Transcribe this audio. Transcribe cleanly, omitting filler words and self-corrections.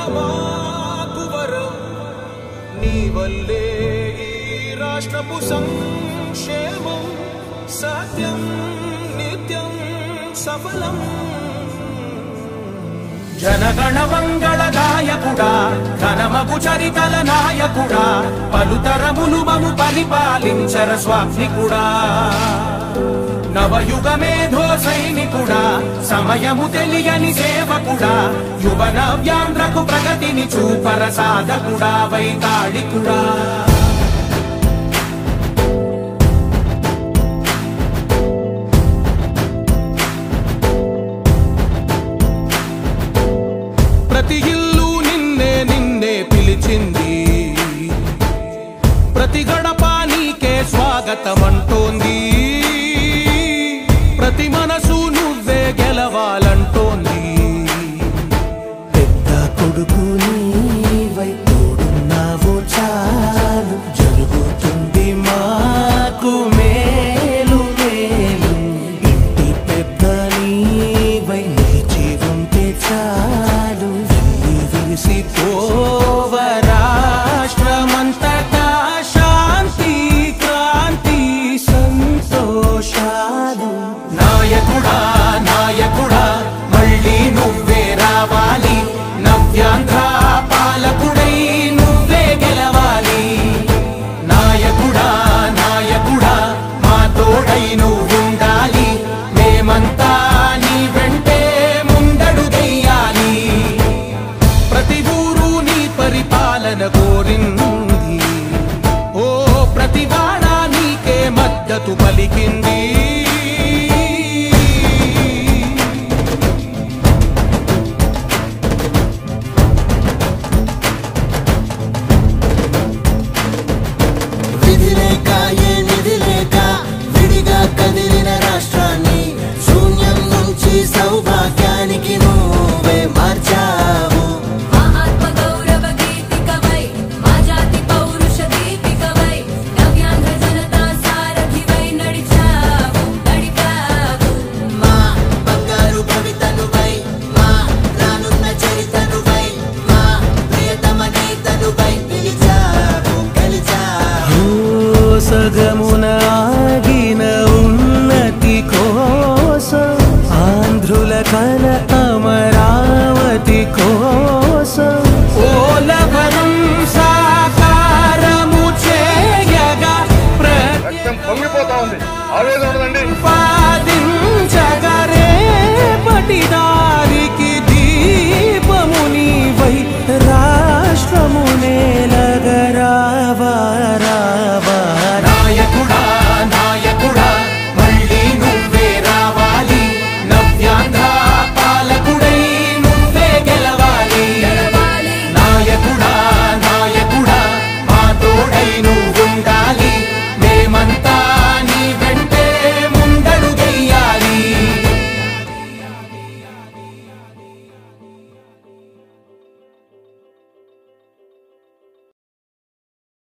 మాకు వరం నీ వల్లే ఈ రాష్ట్రపు సంక్షేమం సత్యం నిత్యం సఫలం జనగణ మంగళ గాయకుడా ఘనమగు చరితల నాయకుడా పలుతరములు మము పరిపాలించర స్వామికుడా నవయుగ మేధో సైనికుడా సమయము తెలియని సేవకుడా యువ నవ్యాంధ్రకు ప్రగతిని చూపర సాధకుడా వైతాళికుడా ప్రతి ఇల్లు నిన్నే నిన్నే పిలిచింది ప్రతి గడప నీకే స్వాగతమంటోంది ప్రతి మనసు నువ్వే గెలవాలంటోంది పెద్ద కొడుకు నీవై తోడున్నావు చాలు జరుగుతుంది మాకు మేలు మేలు ఇంటి పెద్ద నీవై నిలిచి ఉంటే చాలు విసిపోవ రాష్ట్రమంతటా శాంతి క్రాంతి సంతోషాలు నాయకుడా నాయకుడా మళ్ళీ నువ్వే రావాలి నవ్యాంధ్ర పాలకుడై నువ్వే గెలవాలి నాయకుడా నాయకుడా మా తోడై